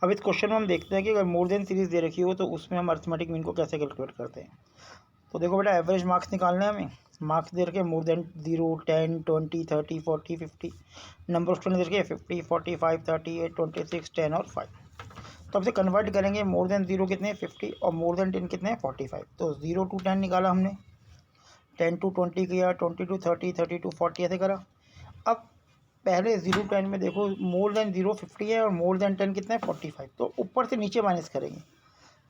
अब इस क्वेश्चन में हम देखते हैं कि अगर मोर देन सीरीज़ दे रखी हो तो उसमें हम अर्थमेटिक मीन को कैसे कैलकुलेट करते हैं। तो देखो बेटा, एवरेज मार्क्स निकालने हैं हमें। मार्क्स दे रखे more than 0, 10, 20, 30, 40, 50। Number of student दे रखे 50, 45, 38, 26, 10 और 5। तो अब से कन्वर्ट करेंगे। मोर देन 0 कितने 50 और मोर देन 10 कितने 45। तो 0 to 10 निकाला हमने, 10 to 20 किया, 20 to 30, 30 to 40 ऐसे करा। अब पहले 0 10 में देखो मोर देन 0 50 है और मोर देन 10 कितना है 45। तो ऊपर से नीचे माइनस करेंगे।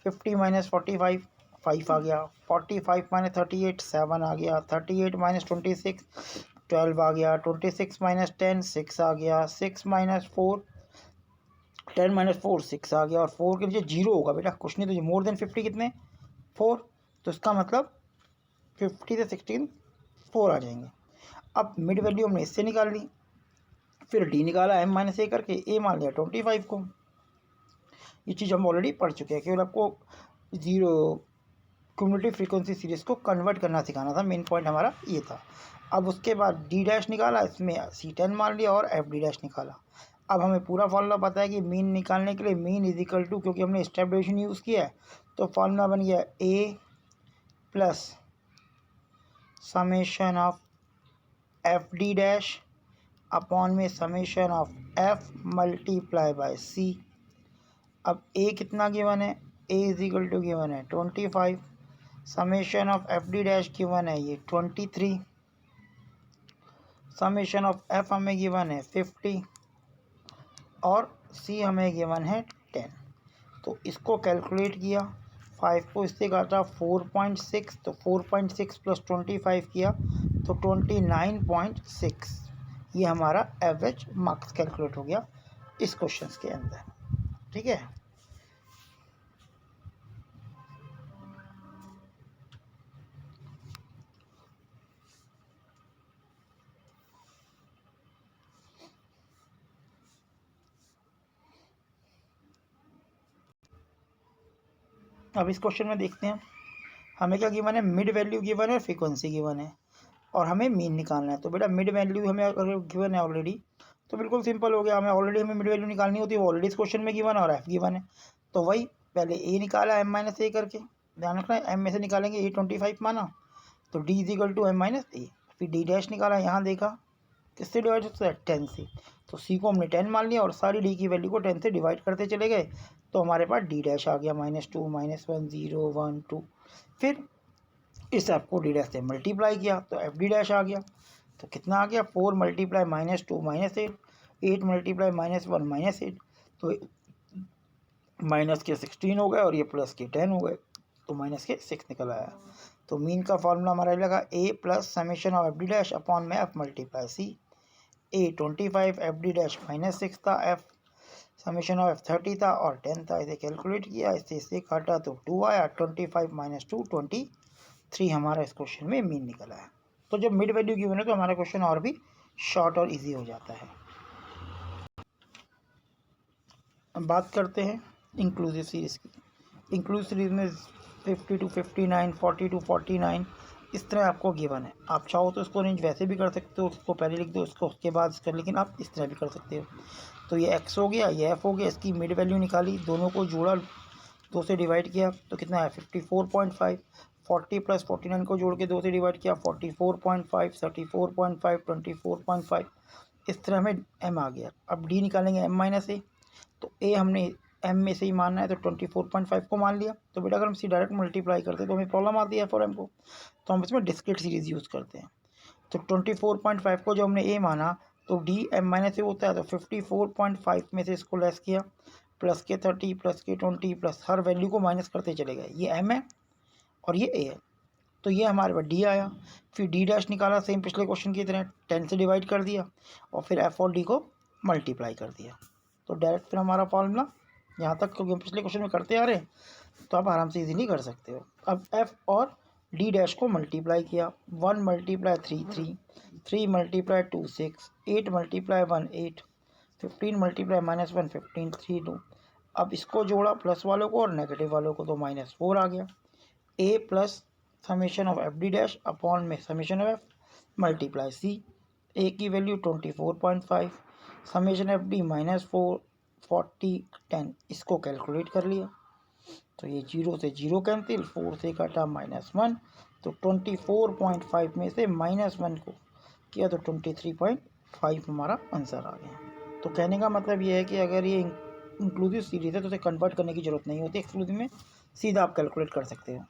50 माइनस 45 5 आ गया, 45 माइनस 38 7 आ गया, 38 माइनस 26 12 आ गया, 26 माइनस 10 6 आ गया, 6 माइनस 4 10 माइनस 4 6 आ गया, और 4 के नीचे 0 होगा बेटा, कुछ नहीं। तो मोर देन 50 कितने 4। तो इसका मतलब 50 से 16 4 आ जाएंगे। अब मिड वैल्यू हमने इससे निकाल ली, फिर डी निकाला m माइनस ए करके, ए मान लिया 25 को। ये चीज़ हम ऑलरेडी पढ़ चुके हैं, केवल आपको जीरो क्यूमुलेटिव फ्रीक्वेंसी सीरीज़ को कन्वर्ट करना सिखाना था, मेन पॉइंट हमारा ये था। अब उसके बाद डी डैश निकाला, इसमें C10 मान लिया और एफ डी डैश निकाला। अब हमें पूरा फॉर्मूला पता है कि मीन निकालने के लिए मीन इज इक्वल टू, क्योंकि हमने स्टेप डिवीजन यूज़ किया है, तो फॉर्मूला बन गया A plus summation of f d dash upon में summation of f multiply by c. अब ए कितना गिवन है, A is equal to given है 25, summation of f d dash given है ये 23, समेशन ऑफ एफ हमें गिवन है 50 और सी हमें गिवन है 10। तो इसको कैलकुलेट किया, 5 को इससे काटा 4.6, तो 4.6 प्लस 25 किया तो 29.6। ये हमारा एवरेज मार्क्स कैलकुलेट हो गया इस क्वेश्चन के अंदर। ठीक है, अब इस क्वेश्चन में देखते हैं हमें क्या गिवन है, मिड वैल्यू गिवन है, फ्रीक्वेंसी गिवन है और हमें मीन निकालना है। तो बेटा मिड वैल्यू हमें अगर गिवन है ऑलरेडी तो बिल्कुल सिंपल हो गया, हमें मिड वैल्यू निकालनी होती है, वो ऑलरेडी इस क्वेश्चन में गिवन है और एफ गिवन है। तो वही पहले ए निकाला m माइनस ए करके, ध्यान रखना है m में से निकालेंगे, ए 25 माना तो d is equal to m minus A. फिर डी डैश निकाला, यहाँ देखा किससे डिवाइड होता है 10 से, तो सी को हमने 10 मान लिया और सारी डी की वैल्यू को 10 से डिवाइड करते चले गए, तो हमारे पास डी डैश आ गया -2 -1 0 1 2। फिर इस आपको डी डैश से मल्टीप्लाई किया तो एफ डी डैश आ गया। तो कितना आ गया 4 मल्टीप्लाई -2 -8, 8 मल्टीप्लाई -1 -8, तो माइनस के 16 हो गए और ये प्लस के 10 हो गए, तो माइनस के 6 निकल आया। तो मीन का फॉर्मूला हमारा लगा A plus summation of f d dash upon में f multiply c. A 25, f d dash -6 था, एफ समेशन ऑफ एफ 30 था और 10 था। इसे कैलकुलेट किया, इससे काटा तो 2 आया, 25 - 2 23 हमारा इस क्वेश्चन में मीन निकला है। तो जब मिड वैल्यू गिवन है तो हमारा क्वेश्चन और भी शॉर्ट और इजी हो जाता है। अब बात करते हैं इंक्लूसिव सीरीज़ की। इंक्लूसिव सीरीज़ में 50 to 59, 40 to 49 इस तरह आपको गिवन है। आप चाहो तो इसको रेंज वैसे भी कर सकते हो, उसको पहले लिख दो, उसको उसके बाद कर, लेकिन आप इस तरह भी कर सकते हो। तो ये x हो गया, ये f हो गया, इसकी मिड वैल्यू निकाली, दोनों को जोड़ा, 2 से डिवाइड किया तो कितना है 54.5, 40 प्लस 49 को जोड़ के 2 से डिवाइड किया 44.5, 34.5, 24.5, इस तरह में m आ गया। अब d निकालेंगे m माइनस ए, तो a हमने m में से ही मानना है तो 24.5 को मान लिया। तो बेटा अगर हम सी डायरेक्ट मल्टीप्लाई करते तो हमें प्रॉब्लम आती है फॉर m को, तो हम इसमें डिस्क्रीट सीरीज़ यूज़ करते हैं। तो 24.5 को जब हमने a माना तो d m माइनस ए होता है, तो 54.5 में से इसको लेस किया, प्लस के 30 प्लस के 20 प्लस हर वैल्यू को माइनस करते चले गए। ये m है और ये a है, तो ये हमारे पास d आया। फिर d डैश निकाला, सेम पिछले क्वेश्चन की तरह 10 से डिवाइड कर दिया और फिर f और d को मल्टीप्लाई कर दिया। तो डायरेक्ट फिर हमारा फॉर्मूला यहाँ तक, क्योंकि हम पिछले क्वेश्चन में करते आ रहे हैं तो आप आराम से इजीली कर सकते हो। अब f और d डैश को मल्टीप्लाई किया, 1 मल्टीप्लाई 3 3, 3 मल्टीप्लाई 2 6, 8 मल्टीप्लाई 1 8, 15 मल्टीप्लाई -1 15 3 2। अब इसको जोड़ा प्लस वालों को और नेगेटिव वालों को, तो -4 आ गया। a plus summation of f d dash upon में summation of f multiply c. ए की वैल्यू 24.5, समेशन एफ डी -4, 40 10 इसको कैलकुलेट कर लिया तो ये 0 से 0 कैंसिल, 4 से काटा -1 तो 24.5 में से -1 को किया तो 23.5 हमारा आंसर आ गया। तो कहने का मतलब ये है कि अगर ये इंक्लूसिव सीरीज़ है तो उसे कन्वर्ट करने की ज़रूरत नहीं होती एक्सक्लूसिव में, सीधा आप कैलकुलेट कर सकते हो।